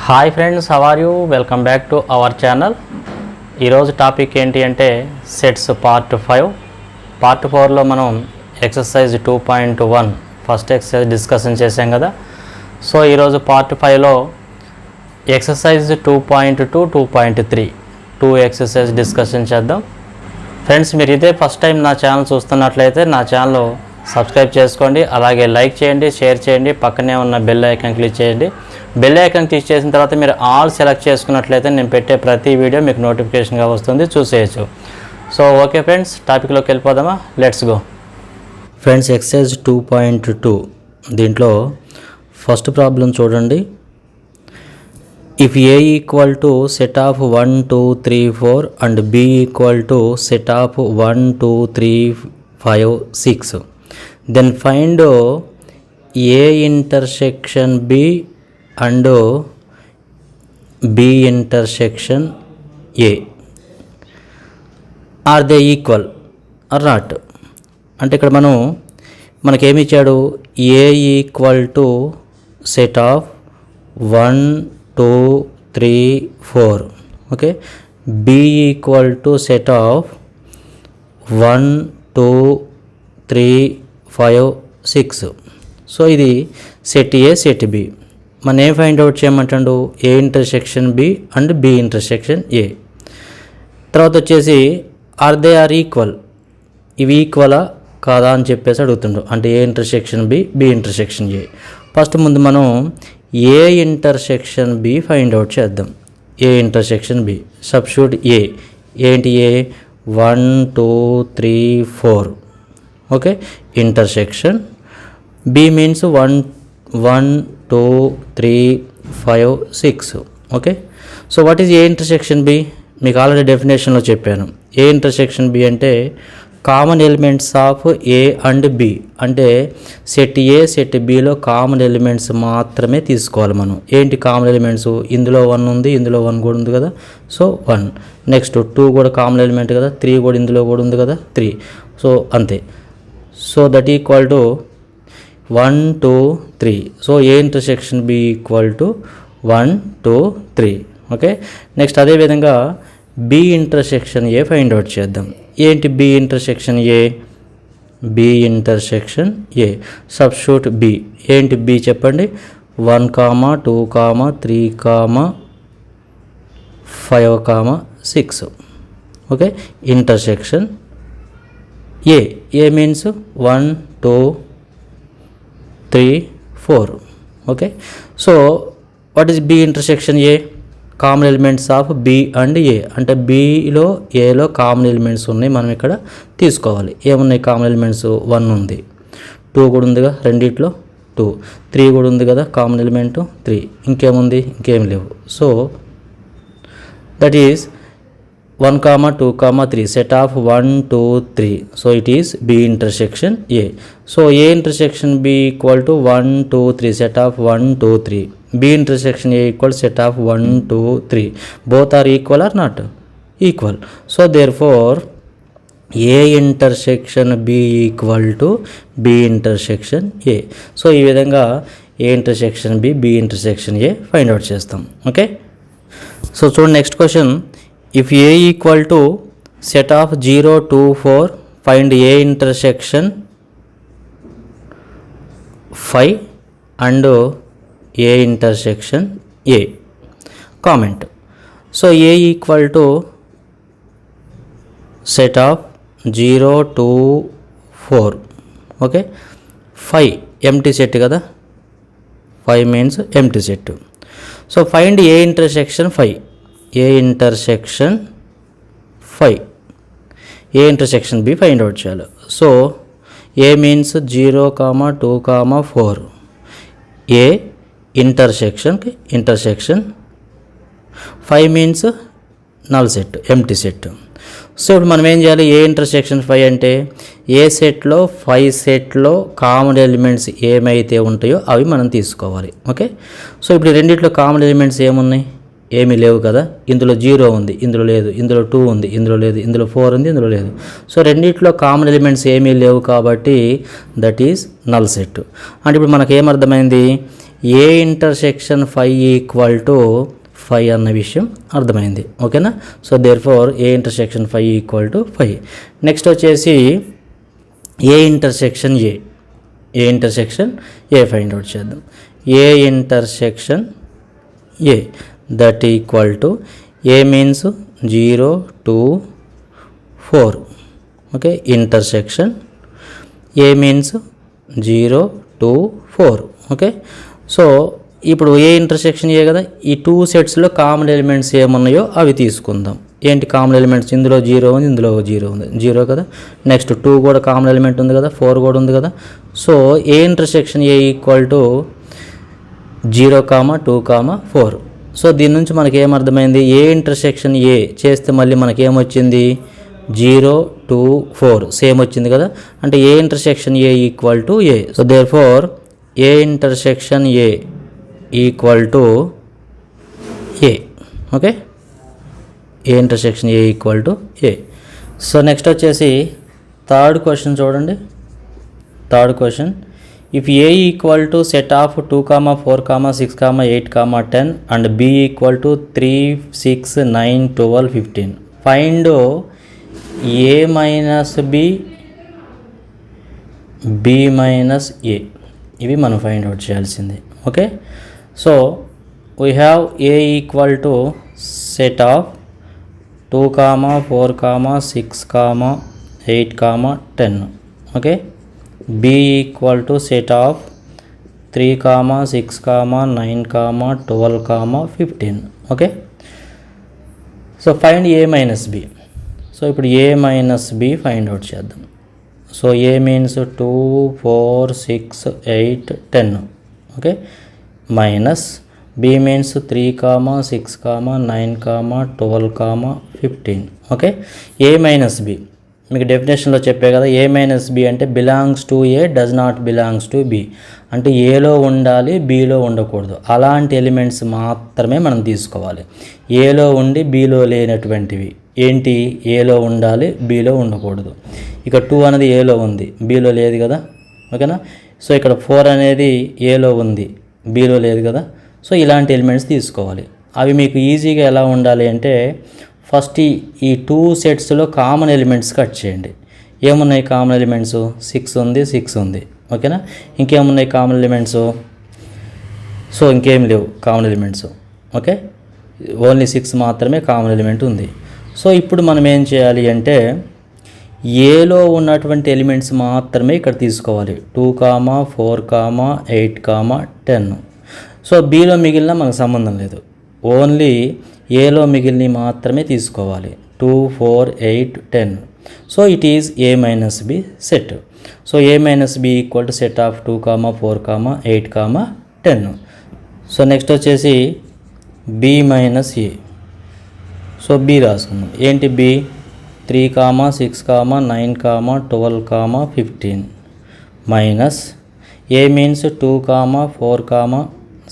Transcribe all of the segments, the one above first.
Hi friends, how are you? Welcome back to our channel. ఈరోజు topic ఏంటి అంటే sets part 5. Part 4లో మనం exercise 2.1 first exercise discussion చేసాం కదా. సో ఈరోజు పార్ట్ 5లో ఎక్సర్సైజ్ 2.2, 2.3 2 ఎక్సర్సైజ్ డిస్కషన్ చేద్దాం. ఫ్రెండ్స్, మీరు ఇదే ఫస్ట్ టైం నా ఛానల్ చూస్తున్నట్లయితే నా ఛానల్ సబ్స్క్రైబ్ చేసుకోండి, అలాగే లైక్ చేయండి, షేర్ చేయండి, పక్కనే ఉన్న బెల్ ఐకాన్ క్లిక్ చేయండి. బెల్ ఐకాన్ క్లిక్ చేసిన తర్వాత మీరు ఆల్ సెలెక్ట్ చేసుకున్నట్లయితే నేను పెట్టే ప్రతి వీడియో మీకు నోటిఫికేషన్గా వస్తుంది, చూసేయచ్చు. సో ఓకే ఫ్రెండ్స్, టాపిక్లోకి వెళ్ళిపోదామా? Let's go. ఫ్రెండ్స్, ఎక్సర్సైజ్ 2.2 దీంట్లో ఫస్ట్ ప్రాబ్లం చూడండి. If A equal to set of 1, 2, 3, 4 and B equal to set of 1, 2, 3, 5, 6, then find A intersection B and B intersection A. Are they equal or not? అంటే ఇక్కడ మనకేమి ఇచ్చాడు? A equal to set of 1, 2, 3, 4. Okay. B equal to set of 1, 2, 3, 5, 6. So ఇది set A, set B. మనం ఏం find out చేయమంటాడు? A intersection B and B intersection A. తర్వాత వచ్చేసి ఆర్ దే ఆర్ ఈక్వల్, ఇవి ఈక్వలా కాదా అని చెప్పేసి అడుగుతుండు. అంటే A intersection B, B intersection A. First ముందు మనం A intersection B find out చేద్దాం. A intersection B substitute A. ఏంటి A? 1, 2, 3, 4. Okay. Intersection B means 1, 2, 3, 5, 6. Okay. So what is A intersection B? మీకు ఆల్రెడీ డెఫినేషన్లో చెప్పాను. ఏ ఇంటర్సెక్షన్ బి అంటే common elements of A and B. అంటే set A, set బిలో common elements మాత్రమే తీసుకోవాలి మనం. ఏంటి కామన్ ఎలిమెంట్స్? ఇందులో 1 ఉంది, ఇందులో 1 కూడా ఉంది కదా. సో 1. నెక్స్ట్ 2 కూడా కామన్ ఎలిమెంట్ కదా. 3 కూడా ఇందులో కూడా ఉంది కదా, 3. సో అంతే. So that equal to 1, 2, 3. So A intersection B equal to 1, 2, 3. Okay. Next అదేవిధంగా B intersection A find out చేద్దాం. ఏంటి B intersection A? B intersection A substitute B. ఏంటి బి చెప్పండి? 1, 2, 3, 5, 6. Okay. Intersection A. A means 1, 2, 3, 4. Okay. So what is B intersection A? Common elements of B and A. అంటే below ఏలో common elements ఉన్నాయి, మనం ఇక్కడ తీసుకోవాలి. ఏమున్నాయి కామన్ ఎలిమెంట్స్? 1 ఉంది, 2 కూడా ఉంది కదా రెండిట్లో, 2, 3 కూడా ఉంది కదా కామన్ ఎలిమెంట్, 3. ఇంకేముంది? ఇంకేం లేవు. So that is 1, 2, 3 set of 1, 2, 3. So it is B intersection A. So A intersection B equal to 1, 2, 3 set of 1, 2, 3. B intersection A equal set of 1, 2, 3. Both are equal or not? Equal. So therefore A intersection B equal to B intersection A. So ఈ విధంగా A intersection B, B intersection A find out చేస్తాం. Okay. So చూడండి next question. If A equal to set of 0, 2, 4, find A intersection 5 and A intersection A. Comment. So A equal to set of 0, 2, 4. Okay. 5 empty set kada. 5 means empty set. So find A intersection 5. A intersection 5. A intersection B find out చేయాలి. So A means 0, 2, 4. A intersection 5 means null set, empty set. So ఇప్పుడు మనం ఏం చేయాలి? ఏ intersection 5 అంటే ఏ సెట్లో 5 సెట్లో common elements ఏమైతే ఉంటాయో అవి మనం తీసుకోవాలి. ఓకే. సో ఇప్పుడు రెండిట్లో కామన్ ఎలిమెంట్స్ ఏమున్నాయి? ఏమీ లేవు కదా. ఇందులో 0 ఉంది, ఇందులో లేదు. ఇందులో 2 ఉంది, ఇందులో లేదు. ఇందులో 4 ఉంది, ఇందులో లేదు. సో రెండిట్లో కామన్ ఎలిమెంట్స్ ఏమీ లేవు కాబట్టి దట్ ఈజ్ నల్ సెట్. అంటే ఇప్పుడు మనకు ఏమర్థమైంది? ఏ ఇంటర్సెక్షన్ 5 ఈక్వల్ టు 5 అన్న విషయం అర్థమైంది. ఓకేనా. So therefore A intersection 5 equal to 5. Next వచ్చేసి A intersection A find out చేద్దాం. A intersection A that equal to A means 0 2 4. Okay. Intersection A means 0 2 4. Okay. So ఇప్పుడు ఏ ఇంటర్సెక్షన్ ఏ కదా, ఈ 2 సెట్స్లో common elements ఏమున్నాయో అవి తీసుకుందాం. ఏంటి common elements? ఇందులో 0 ఉంది, ఇందులో 0 ఉంది, 0 కదా. నెక్స్ట్ 2 కూడా కామన్ ఎలిమెంట్ ఉంది కదా, 4 కూడా ఉంది కదా. So A intersection A equal to 0, 2, 4. So దీని నుంచి మనకి ఏమర్థమైంది? ఏ ఇంటర్సెక్షన్ ఏ చేస్తే మళ్ళీ మనకి ఏమొచ్చింది? 0 2 4 సేమ్ వచ్చింది కదా. అంటే A intersection A equal to A. So therefore A intersection A equal to A. Okay. A intersection A equal to A. So next వచ్చేసి థర్డ్ క్వశ్చన్ చూడండి. Third question, if A equal to set of 2, 4, 6, 8, 10 and B equal to 3, 6, 9, 12, 15 find A minus B minus A. ఇవి మనం find out చేయాల్సింది. Okay. So we have A equal to set of 2, 4, 6, 8, 10. Okay. B equal to set of 3, 6, 9, 12, 15. Okay. So find A minus B. So ఇప్పుడు A minus B find out చేద్దాం. So A means 2, 4, 6, 8, 10. Okay. Minus B means 3, 6, 9, 12, 15. Okay. A minus B మీకు డెఫినేషన్లో చెప్పే కదా, A minus B అంటే belongs to A does not belongs to B. అంటే ఏలో ఉండాలి, బిలో ఉండకూడదు. అలాంటి ఎలిమెంట్స్ మాత్రమే మనం తీసుకోవాలి. ఏలో ఉండి బిలో లేనటువంటివి ఏంటి? ఏలో ఉండాలి, బిలో ఉండకూడదు. ఇక 2 అనేది ఏలో ఉంది, బిలో లేదు కదా. ఓకేనా. సో ఇక్కడ 4 అనేది ఏలో ఉంది, బిలో లేదు కదా. సో ఇలాంటి ఎలిమెంట్స్ తీసుకోవాలి. అవి మీకు ఈజీగా ఎలా ఉండాలి అంటే ఫస్ట్ ఈ 2 సెట్స్లో కామన్ ఎలిమెంట్స్ కట్ చేయండి. ఏమున్నాయి కామన్ ఎలిమెంట్స్? 6 ఉంది, 6 ఉంది. ఓకేనా. ఇంకేమున్నాయి కామన్ ఎలిమెంట్స్? సో ఇంకేం లేవు కామన్ ఎలిమెంట్స్. ఓకే. ఓన్లీ 6 మాత్రమే కామన్ ఎలిమెంట్ ఉంది. సో ఇప్పుడు మనం ఏం చేయాలి అంటే ఏలో ఉన్నటువంటి ఎలిమెంట్స్ మాత్రమే ఇక్కడ తీసుకోవాలి. 2, 4, 8, 10. సో బిలో మిగిలిన మనకు సంబంధం లేదు. ఓన్లీ ఏలో మిగిలినవి మాత్రమే తీసుకోవాలి. 2, 4, 8, 10. So it is A minus B set. So A minus B equal to set of 2, 4, 8, 10. So next వచ్చేసి B minus A. So B రాసుకున్నాం. ఏంటి B? 3, 6, 9, 12, 15 minus A means 2, 4,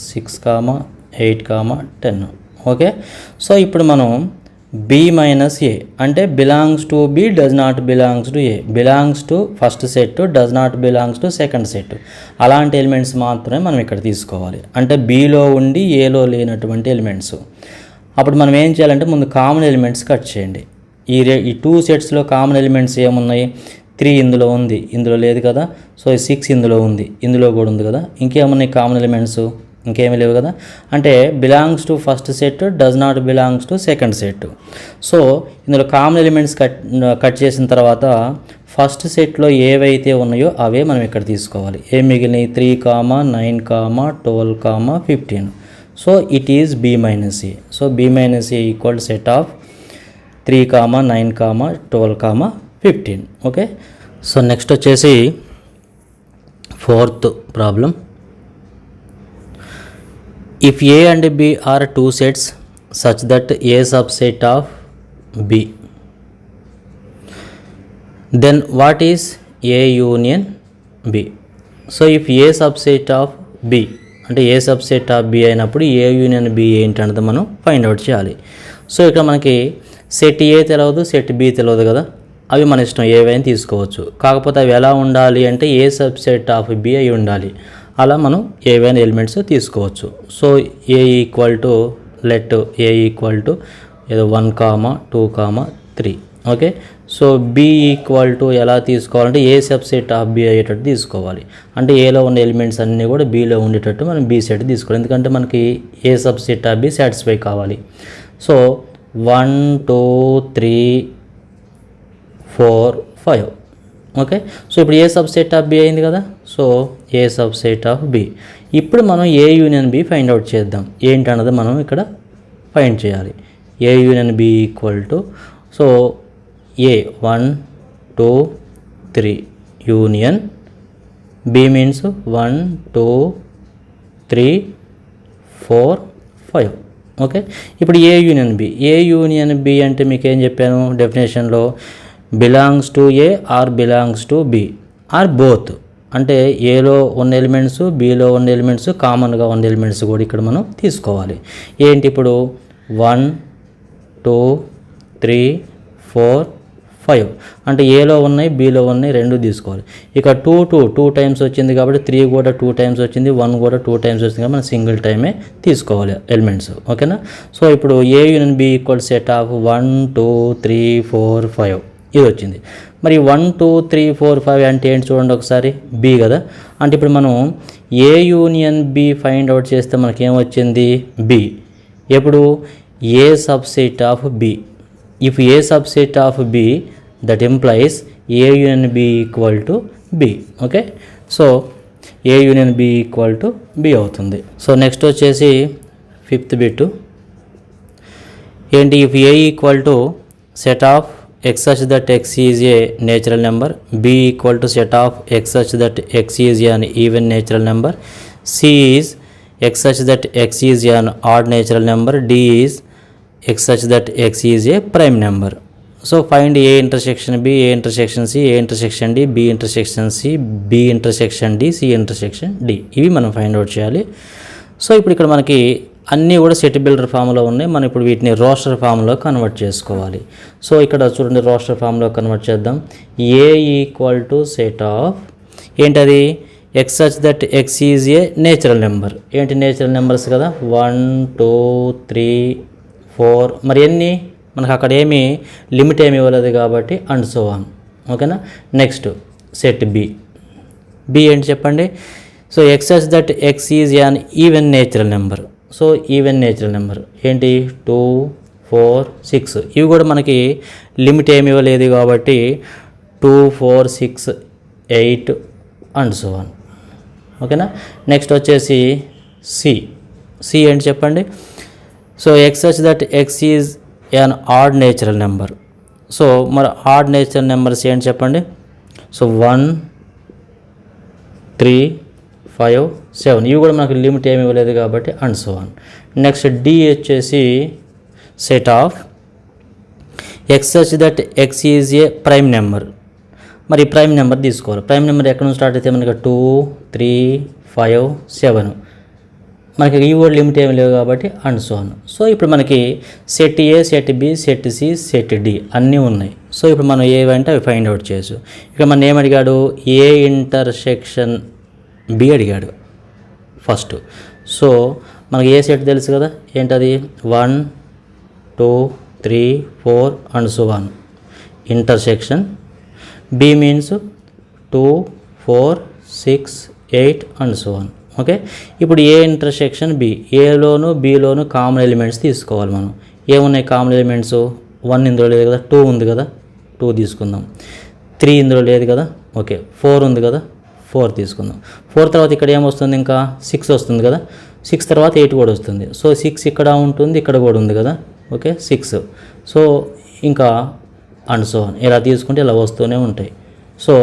6, 8, 10. Okay. So ఇప్పుడు మనం బి మైనస్ ఏ అంటే belongs to B does not belongs to A, belongs to first set does not belongs to second set. అలాంటి elements మాత్రమే మనం ఇక్కడ తీసుకోవాలి. అంటే బిలో ఉండి ఏలో లేనటువంటి ఎలిమెంట్స్. అప్పుడు మనం ఏం చేయాలంటే ముందు కామన్ ఎలిమెంట్స్ కట్ చేయండి. ఈ 2 సెట్స్లో కామన్ ఎలిమెంట్స్ ఏమున్నాయి? 3 ఇందులో ఉంది, ఇందులో లేదు కదా. సో 6 ఇందులో ఉంది, ఇందులో కూడా ఉంది కదా. ఇంకేమున్నాయి కామన్ ఎలిమెంట్స్? ఇంకేమీ లేవు కదా. అంటే belongs to first set does not belongs to second set. So ఇందులో కామన్ ఎలిమెంట్స్ కట్ చేసిన తర్వాత ఫస్ట్ సెట్లో ఏవైతే ఉన్నాయో అవే మనం ఇక్కడ తీసుకోవాలి. ఏం మిగిలినాయి? 3, 9, 12, 15. So it is B minus A. So B minus A equal set of 3, 9, 12, 15. Okay. So next వచ్చేసి fourth problem. If A and B are 2 sets such that A subset of B, then what is A union B? So if A subset of B అంటే A subset of B అయినప్పుడు ఏ union B ఏంటన్నది మనం find out చేయాలి. So ఇక్కడ మనకి set ఏ తెలియదు, set B తెలియదు కదా. అవి మన ఇష్టం, ఏవైనా తీసుకోవచ్చు. కాకపోతే అవి ఎలా ఉండాలి అంటే ఏ సబ్సెట్ ఆఫ్ బి అయి ఉండాలి. అలా మనం ఏవైనా ఎలిమెంట్స్ తీసుకోవచ్చు. So A equal to let A equal to ఏదో 1, 2, 3. Okay. So B equal to ఎలా తీసుకోవాలంటే ఏ సబ్సెట్ ఆఫ్ బి అయ్యేటట్టు తీసుకోవాలి. అంటే ఏలో ఉన్న ఎలిమెంట్స్ అన్నీ కూడా బీలో ఉండేటట్టు మనం బి సెట్ తీసుకోవాలి. ఎందుకంటే మనకి A subset of B satisfy కావాలి. సో 1, 2, 3, 4, 5. ఓకే. సో ఇప్పుడు ఏ సబ్సెట్ ఆఫ్ బి అయింది కదా. So A subset of B. ఇప్పుడు మనం A union B find out చేద్దాం. ఏంటన్నది మనం ఇక్కడ ఫైండ్ చేయాలి. A union B equal to so A 1, 2, 3 union B means 1, 2, 3, 4, 5. Okay. ఇప్పుడు A union B. A union B అంటే మీకు ఏం చెప్పాను డెఫినేషన్లో, belongs to A or belongs to B or both. అంటే ఏలో ఉన్న ఎలిమెంట్స్ బిలో ఉన్న ఎలిమెంట్స్ కామన్గా ఉన్న ఎలిమెంట్స్ కూడా ఇక్కడ మనం తీసుకోవాలి. ఏంటి ఇప్పుడు 1, 2, 3, 4, 5 అంటే ఏలో ఉన్నాయి బిలో ఉన్నాయి రెండు తీసుకోవాలి. ఇక 2 టైమ్స్ వచ్చింది కాబట్టి 3 కూడా 2 టైమ్స్ వచ్చింది, 1 కూడా 2 టైమ్స్ వచ్చింది కాబట్టి మనం సింగిల్ టైమే తీసుకోవాలి ఎలిమెంట్స్. ఓకేనా. సో ఇప్పుడు A union B equal set of 1, 2, 3, 4, 5 ఇది వచ్చింది. మరి 1, 2, 3, 4, 5 అంటే ఏంటి చూడండి ఒకసారి, బి కదా. అంటే ఇప్పుడు మనం A union B find out చేస్తే మనకేమొచ్చింది బి. ఎప్పుడు A subset of B. If A subset of B that implies A union B equal to B. Okay. So A union B equal to B అవుతుంది. So next వచ్చేసి 5th bit ఏంటి, if A equal to set of x such that x is a natural number, b equal to set of x such that x is an even natural number, c is x such that x is an odd natural number, d is x such that x is a prime number. So find a intersection b, a intersection c, a intersection d, b intersection c, b intersection d, c intersection d. ఇవి మనం find out చేయాలి. So ఇప్పుడు ఇక్కడ మనకి అన్నీ కూడా set builder ఫామ్లో ఉన్నాయి. మనం ఇప్పుడు వీటిని రోస్టర్ ఫామ్లో కన్వర్ట్ చేసుకోవాలి. సో ఇక్కడ చూడండి రోస్టర్ ఫామ్లో కన్వర్ట్ చేద్దాం. ఏ ఈక్వల్ టు సెట్ ఆఫ్ ఏంటది, X such that X is A natural number. ఏంటి నేచురల్ నెంబర్స్ కదా, 1, 2, 3, 4. మరి ఎన్ని మనకు అక్కడ ఏమి లిమిట్ ఏమి ఇవ్వలేదు కాబట్టి అండ్ సో ఆన్. ఓకేనా. Next set B. బి ఏంటి చెప్పండి. So x such that X is an even natural number. So even natural number ఏంటి 2, 4, 6. ఇవి కూడా మనకి లిమిట్ ఏమి ఇవ్వలేదు కాబట్టి 2, 4, 6, 8 అండ్ సో ఆన్. ఓకేనా. నెక్స్ట్ వచ్చేసి సి. సి ఏంటి చెప్పండి. So x such that X is an add natural number. So మరి ఆడ్ నేచురల్ నెంబర్స్ ఏంటి చెప్పండి. సో 1, 3, 5, 7. ఇవి కూడా మనకు లిమిట్ ఏమి ఇవ్వలేదు కాబట్టి and so on. Next D వచ్చేసి set of X such that X is a prime number. మరి ప్రైమ్ నెంబర్ తీసుకోవాలి. ప్రైమ్ నెంబర్ ఎక్కడ నుంచి స్టార్ట్ అయితే మనకి 2, 3, 5, 7. మనకి ఈ కూడా లిమిట్ ఏమి లేవు కాబట్టి అండ్ సో ఆన్. సో ఇప్పుడు మనకి set A, set B, set C, set D అన్నీ ఉన్నాయి. సో ఇప్పుడు మనం ఏవంటే అవి ఫైండ్ అవుట్ చేయొచ్చు. ఇక్కడ మనం ఏమడిగాడు, ఏ ఇంటర్సెక్షన్ బి అడిగాడు ఫస్ట్. సో మనకి ఏ సెట్ తెలుసు కదా, ఏంటది 1, 2, 3, 4 and so on. Intersection B means 2, 4, 6, 8 and so on. Okay. ఇప్పుడు ఏ ఇంటర్సెక్షన్ బి. ఏలోను బిలోను కామన్ ఎలిమెంట్స్ తీసుకోవాలి మనం. ఏమున్నాయి కామన్ ఎలిమెంట్స్, 1 ఇందులో లేదు కదా, 2 ఉంది కదా, 2 తీసుకుందాం. 3 ఇందులో లేదు కదా, ఓకే. 4 ఉంది కదా, 4 తీసుకుందాం. 4 తర్వాత ఇక్కడ ఏమొస్తుంది, ఇంకా 6 వస్తుంది కదా. 6 తర్వాత 8 కూడా వస్తుంది. సో 6 ఇక్కడ ఉంటుంది, ఇక్కడ కూడా ఉంది కదా, ఓకే 6. సో ఇంకా అండ్ సో ఆన్. ఇలా తీసుకుంటే ఇలా వస్తూనే ఉంటాయి. So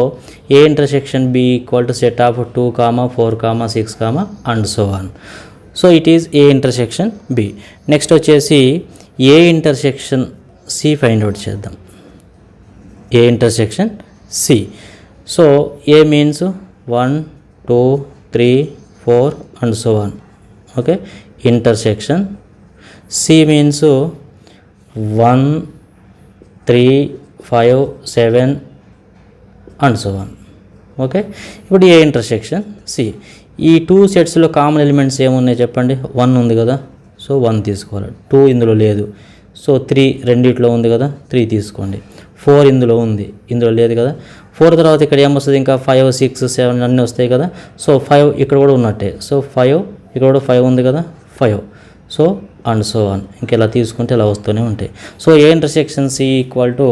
A intersection B equal to set of 2, 4, 6 and so on. So it is A intersection B. Next వచ్చేసి A intersection C find out చేద్దాం. A intersection C. So A means 1, 2, 3, 4 and so on. Okay. Intersection C means 1, 3, 5, 7 and so on. Okay. ఇప్పుడు A intersection C. ఈ 2 సెట్స్లో common elements ఏమున్నాయి చెప్పండి. 1 ఉంది కదా, so 1 తీసుకోవాలి. 2 ఇందులో లేదు, సో 3 రెండిట్లో ఉంది కదా, 3 తీసుకోండి. 4 ఇందులో ఉంది, ఇందులో లేదు కదా. 4 తర్వాత ఇక్కడ ఏమొస్తుంది, ఇంకా 5, 6, 7 అన్నీ వస్తాయి కదా. సో 5 ఇక్కడ కూడా ఉన్నట్టే, సో 5 ఇక్కడ కూడా 5 ఉంది కదా, 5. సో అండ్ సో ఆన్, ఇంకెలా తీసుకుంటే ఇలా వస్తూనే ఉంటాయి. So A intersection C equal to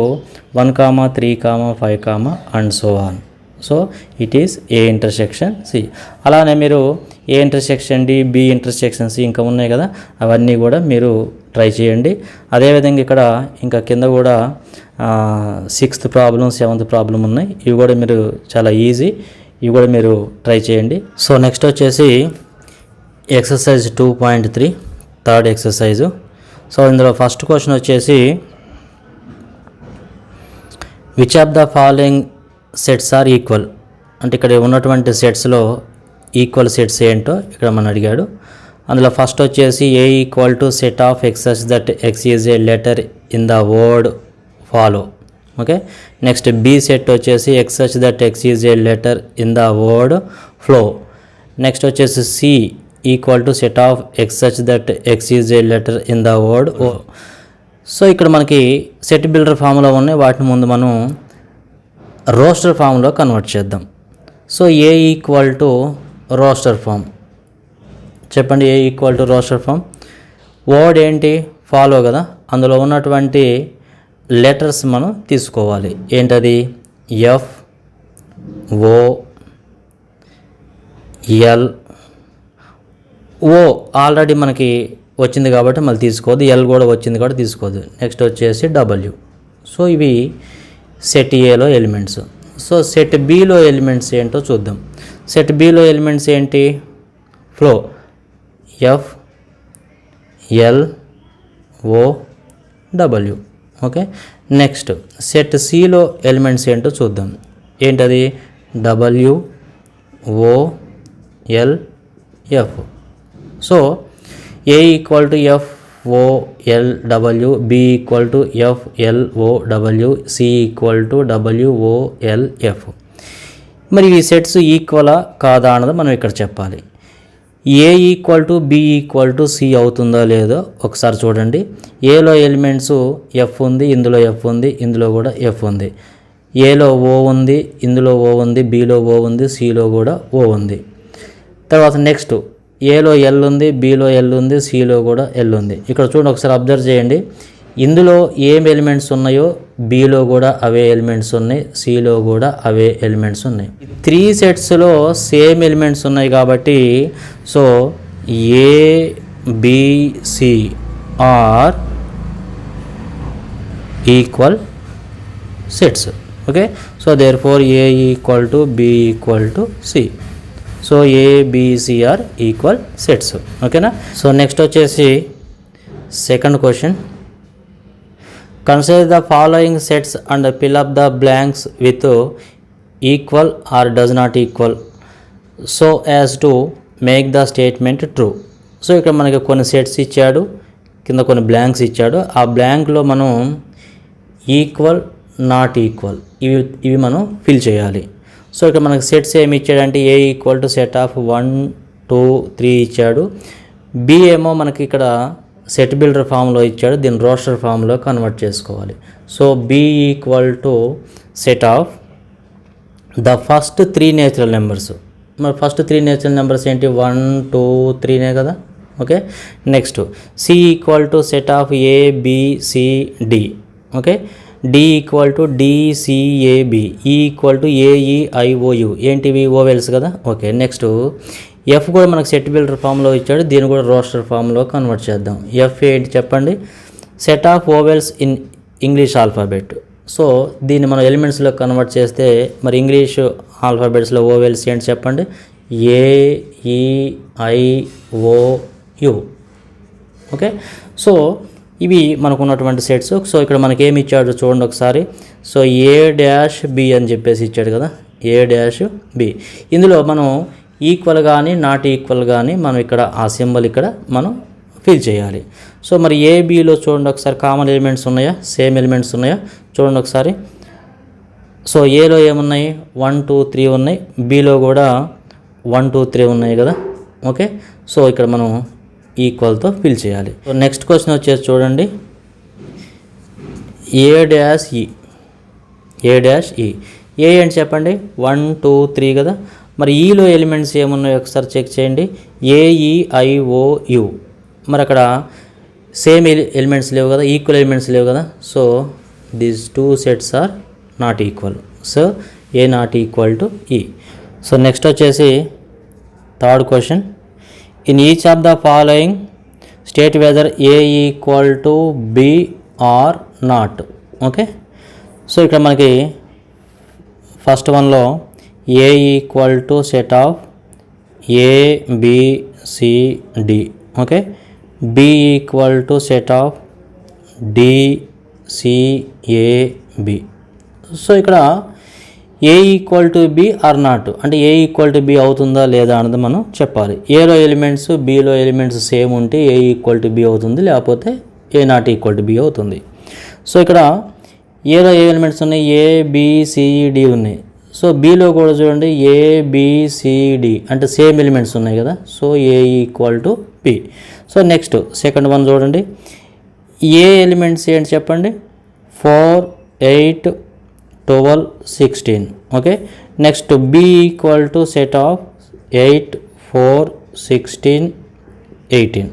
1, 3, 5 and so on. So it is A intersection C. అలానే మీరు A intersection D, B intersection C ఇంకా ఉన్నాయి కదా, అవన్నీ కూడా మీరు ట్రై చేయండి. అదేవిధంగా ఇక్కడ ఇంకా కింద కూడా 6th ప్రాబ్లం, 7th ప్రాబ్లం ఉన్నాయి. ఇవి కూడా మీరు చాలా ఈజీ, ఇవి కూడా మీరు ట్రై చేయండి. సో నెక్స్ట్ వచ్చేసి ఎక్సర్సైజ్ 2.3 థర్డ్ ఎక్సర్సైజు. సో ఇందులో ఫస్ట్ క్వశ్చన్ వచ్చేసి which of the following sets are equal, అంటే ఇక్కడ ఉన్నటువంటి సెట్స్లో ఈక్వల్ సెట్స్ ఏంటో ఇక్కడ మనం అడిగాడు. అందులో ఫస్ట్ వచ్చేసి A equal to set of X's that X is a letter in the word follow. Okay, next B set వచ్చేసి X's that X is a letter in the word flow. Next వచ్చేసి C equal to set of X's that X is a letter in the word O. So ఇక్కడ మనకి set builder ఫామ్లో ఉన్నాయి, వాటిని ముందు మనం roster ఫామ్లో కన్వర్ట్ చేద్దాం. So A equal to roster form, చెప్పండి. A equal to roster form, word ఏంటి, ఫాలో కదా, అందులో ఉన్నటువంటి లెటర్స్ మనం తీసుకోవాలి. ఏంటది, F, O, L. O already మనకి వచ్చింది కాబట్టి మళ్ళీ తీసుకోవద్దు, ఎల్ కూడా వచ్చింది కాబట్టి తీసుకోవద్దు. నెక్స్ట్ వచ్చేసి డబ్ల్యూ. సో ఇవి సెట్ ఏలో ఎలిమెంట్స్. సో సెట్ బిలో ఎలిమెంట్స్ ఏంటో చూద్దాం. సెట్ బిలో ఎలిమెంట్స్ ఏంటి, flow, F, L, O, W. Okay, next set సిలో ఎలిమెంట్స్ ఏంటో చూద్దాం. ఏంటది, W, O, L, F. So A equal to F, O, L, W, B equal to F, L, O, W, C equal to W, O, L, F. మరి ఈ sets ఈక్వలా కాదా అన్నది మనం ఇక్కడ చెప్పాలి. A equal to B equal to C అవుతుందో లేదో ఒకసారి చూడండి. ఏలో ఎలిమెంట్స్ ఎఫ్ ఉంది, ఇందులో ఎఫ్ ఉంది, ఇందులో కూడా ఎఫ్ ఉంది. ఏలో ఓ ఉంది, ఇందులో ఓ ఉంది, బిలో ఓ ఉంది, సిలో కూడా ఓ ఉంది. తర్వాత నెక్స్ట్ ఏలో ఎల్ ఉంది, బిలో ఎల్ ఉంది, సిలో కూడా ఎల్ ఉంది. ఇక్కడ చూడండి, ఒకసారి అబ్జర్వ్ చేయండి. ఇందులో ఏం ఎలిమెంట్స్ ఉన్నాయో బిలో కూడా అవే ఎలిమెంట్స్ ఉన్నాయి, సిలో కూడా అవే ఎలిమెంట్స్ ఉన్నాయి. 3 సెట్స్లో సేమ్ ఎలిమెంట్స్ ఉన్నాయి కాబట్టి so A, B, C are equal sets. Okay, so therefore A equal to B equal to C. So A, B, C are equal sets. ఓకేనా. So next వచ్చేసి second question. Consider the following sets and fill up the blanks with equal or does not equal so as to make the statement true. So ఇక్కడ మనకి కొన్ని sets ఇచ్చాడు, కింద కొన్ని blanks ఇచ్చాడు. ఆ బ్లాంక్లో మనం ఈక్వల్, నాట్ ఈక్వల్ ఇవి మనం ఫిల్ చేయాలి. సో ఇక్కడ మనకి సెట్స్ ఏమి ఇచ్చాడంటే ఏ ఈక్వల్ టు సెట్ ఆఫ్ 1, 2, 3 ఇచ్చాడు. బి ఏమో మనకి ఇక్కడ సెట్ బిల్డర్ ఫామ్లో ఇచ్చాడు, దీన్ని రోస్టర్ ఫామ్లో కన్వర్ట్ చేసుకోవాలి. So B equal to set of the first 3 natural numbers. మరి ఫస్ట్ 3 నేచురల్ నెంబర్స్ ఏంటి, 1, 2, 3నే కదా. Okay, next C equal to set of A, B, C, D. Okay, D equal to D C A B, E equal to A E I O U. ఏంటివి, vowels కదా. Okay, next F కూడా మనకు set builder ఫామ్లో ఇచ్చాడు, దీన్ని కూడా రోస్టర్ ఫామ్లో కన్వర్ట్ చేద్దాం. ఎఫ్ ఏంటి చెప్పండి, set of vowels in English alphabet. So దీన్ని మనం ఎలిమెంట్స్లో కన్వర్ట్ చేస్తే మరి ఇంగ్లీష్ ఆల్ఫాబెట్స్లో ఓవెల్స్ ఏంటి చెప్పండి, ఏఈఐఓయు. ఓకే, సో ఇవి మనకు ఉన్నటువంటి సెట్స్. సో ఇక్కడ మనకి ఏమి ఇచ్చాడు చూడండి ఒకసారి. సో ఏ డాష్ బి అని చెప్పేసి ఇచ్చాడు కదా, ఏ డాష్ బి. ఇందులో మనం ఈక్వల్ కానీ నాట్ ఈక్వల్ కానీ మనం ఇక్కడ ఆ సింబల్ ఇక్కడ మనం ఫిల్ చేయాలి. సో మరి ఏ, బిలో చూడండి ఒకసారి కామన్ ఎలిమెంట్స్ ఉన్నాయా, సేమ్ ఎలిమెంట్స్ ఉన్నాయా చూడండి ఒకసారి. సో ఏలో ఏమున్నాయి, 1, 2, 3 ఉన్నాయి, బిలో కూడా 1 2 3 ఉన్నాయి కదా. ఓకే, సో ఇక్కడ మనం ఈక్వల్తో ఫిల్ చేయాలి. సో నెక్స్ట్ క్వశ్చన్ వచ్చేసి చూడండి, A-E. A-E ఏ ఏంటి చెప్పండి, 1 2 3 కదా. మరి ఈలో ఎలిమెంట్స్ ఏమున్నాయో ఒకసారి చెక్ చేయండి. AEIOU. మరి అక్కడ సేమ్ ఎలిమెంట్స్ లేవు కదా, ఈక్వల్ ఎలిమెంట్స్ లేవు కదా. So these 2 sets are not equal. So A not equal to E. So next వచ్చేసి third question, in each of the following state whether A equal to B or not. Okay, so ఇక్కడ మనకి first వన్లో A equal to set of ABCD. Okay, B equal to set of DCAB. So ఇక్కడ A equal to B or not అంటే A equal to B అవుతుందా లేదా అన్నది మనం చెప్పాలి. ఏలో ఎలిమెంట్స్ Bలో ఎలిమెంట్స్ సేమ్ ఉంటే A ఈక్వల్ టు B అవుతుంది, లేకపోతే A not equal to B అవుతుంది. సో ఇక్కడ ఏలో ఏ ఎలిమెంట్స్ ఉన్నాయి, ABCD ఉన్నాయి. సో బీలో కూడా చూడండి ABCD అంటే సేమ్ ఎలిమెంట్స్ ఉన్నాయి కదా. So A equal to B. So next second one చూడండి, ఏ ఎలిమెంట్స్ ఏంటి చెప్పండి, 4 8 12 16. Okay, next B equal to set of 8 4 16 18.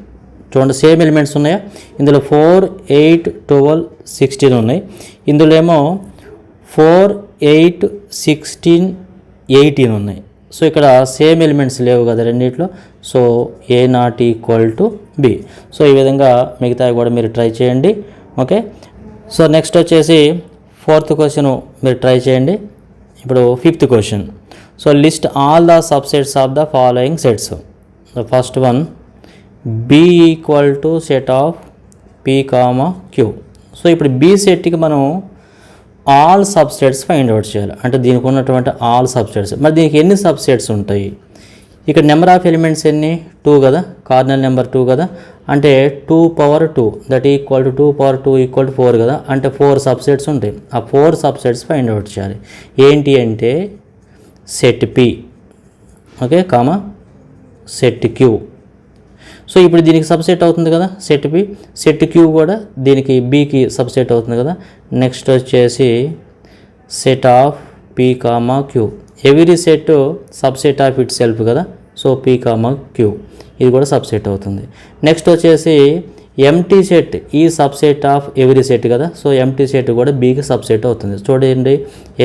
చూడండి సేమ్ ఎలిమెంట్స్ ఉన్నాయా, ఇందులో 4 8 12 16 ఉన్నాయి, ఇందులో ఏమో 4 8 16 18 ఉన్నాయి. సో ఇక్కడ సేమ్ ఎలిమెంట్స్ లేవు కదా రెండిట్లో. So A not equal to B. So ఈ విధంగా మిగతా కూడా మీరు ట్రై చేయండి. ఓకే, సో నెక్స్ట్ వచ్చేసి ఫోర్త్ క్వశ్చన్ మీరు ట్రై చేయండి. ఇప్పుడు fifth question, so list all the subsets of the following sets. The first one B equal to set of P, Q. So ఇప్పుడు B సెట్కి మనం ఆల్ సబ్సెట్స్ ఫైండ్ అవుట్ చేయాలి. అంటే దీనికి ఉన్నటువంటి ఆల్ సబ్సెట్స్. మరి దీనికి ఎన్ని సబ్సెట్స్ ఉంటాయి, ఇక్కడ నెంబర్ ఆఫ్ ఎలిమెంట్స్ ఎన్ని, 2 కదా, కార్డినల్ నెంబర్ 2 కదా, అంటే 2 power 2 that equal to 2 power 2 equal to 4 కదా, అంటే 4 సబ్సెట్స్ ఉంటాయి. ఆ 4 సబ్సెట్స్ ఫైండ్ అవుట్ చేయాలి. ఏంటి అంటే set P, okay, comma set Q. So ఇప్పుడు దీనికి సబ్సెట్ అవుతుంది కదా సెట్ P, సెట్ Q కూడా దీనికి Bకి సబ్సెట్ అవుతుంది కదా. నెక్స్ట్ వచ్చేసి set of P, Q. Every set subset of it self కదా. సో P, Q ఇది కూడా సబ్సెట్ అవుతుంది. నెక్స్ట్ వచ్చేసి ఎంటీ సెట్ ఈ సబ్సెట్ ఆఫ్ ఎవ్రీ సెట్ కదా. సో ఎంటీ సెట్ కూడా Bకి సబ్సెట్ అవుతుంది. చూడండి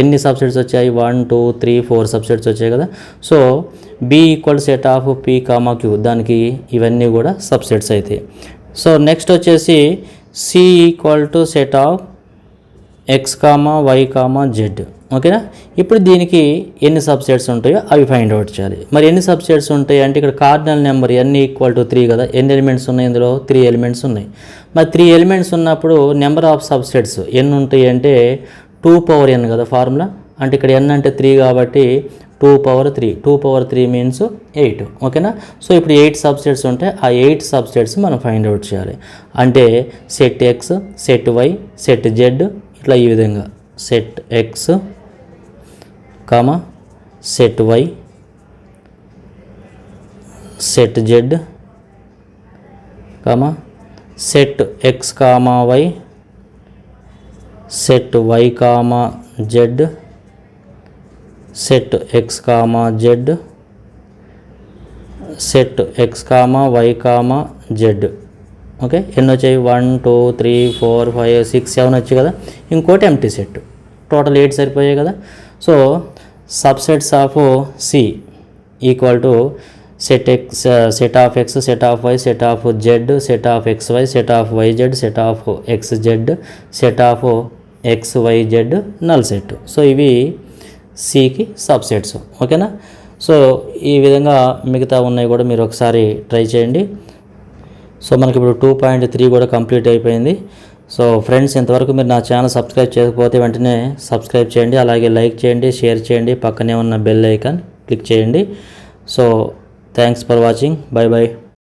ఎన్ని సబ్సెట్స్ వచ్చాయి, 1 2 3 4 సబ్సెట్స్ వచ్చాయి కదా. So B equal set of P, Q దానికి ఇవన్నీ కూడా సబ్సెట్స్ అవుతాయి. సో నెక్స్ట్ వచ్చేసి C equal to set of X, Y, Z. ఓకేనా, ఇప్పుడు దీనికి ఎన్ని సబ్సెట్స్ ఉంటాయో అవి ఫైండ్ అవుట్ చేయాలి. మరి ఎన్ని సబ్సెట్స్ ఉంటాయి అంటే ఇక్కడ cardinal number n equal to 3 కదా. ఎన్ని ఎలిమెంట్స్ ఉన్నాయి, ఇందులో 3 ఎలిమెంట్స్ ఉన్నాయి. మరి 3 ఎలిమెంట్స్ ఉన్నప్పుడు నెంబర్ ఆఫ్ సబ్సెట్స్ ఎన్ని ఉంటాయి అంటే 2 పవర్ n కదా ఫార్ములా. అంటే ఇక్కడ n అంటే 3 కాబట్టి 2 పవర్ 3, 2 పవర్ 3 మీన్స్ 8. ఓకేనా, సో ఇప్పుడు 8 సబ్సెట్స్ ఉంటాయి. ఆ 8 సబ్సెట్స్ మనం ఫైండ్ అవుట్ చేయాలి. అంటే set X, set Y, set Z ఇట్లా ఈ విధంగా set X, set Y, set Z, set X, Y, set Y, Z, set X, Z, set X, Y, Z. Okay, ఎన్ని వచ్చాయి, 1 2 3 4 5 6 7 వచ్చాయి కదా. ఇంకోటి ఎంటీ సెట్, టోటల్ 8 సరిపోయాయి కదా. So subsets of C equal to set X, set of X, set of Y, set of Z, set of XY, set of YZ, set of XZ, set of XYZ null set. So ఇవి Cకి subsets. ఓకేనా, so ఈ విధంగా మిగతా ఉన్నాయి కూడా మీరు ఒకసారి try చేయండి. సో మనకి ఇప్పుడు 2.3 కూడా కంప్లీట్ అయిపోయింది. సో ఫ్రెండ్స్, ఇంతవరకు మీరు నా ఛానల్ సబ్స్క్రైబ్ చేయకపోతే వెంటనే సబ్స్క్రైబ్ చేయండి, అలాగే లైక్ చేయండి, షేర్ చేయండి, పక్కనే ఉన్న బెల్ ఐకాన్ క్లిక్ చేయండి. So thanks for watching, by by.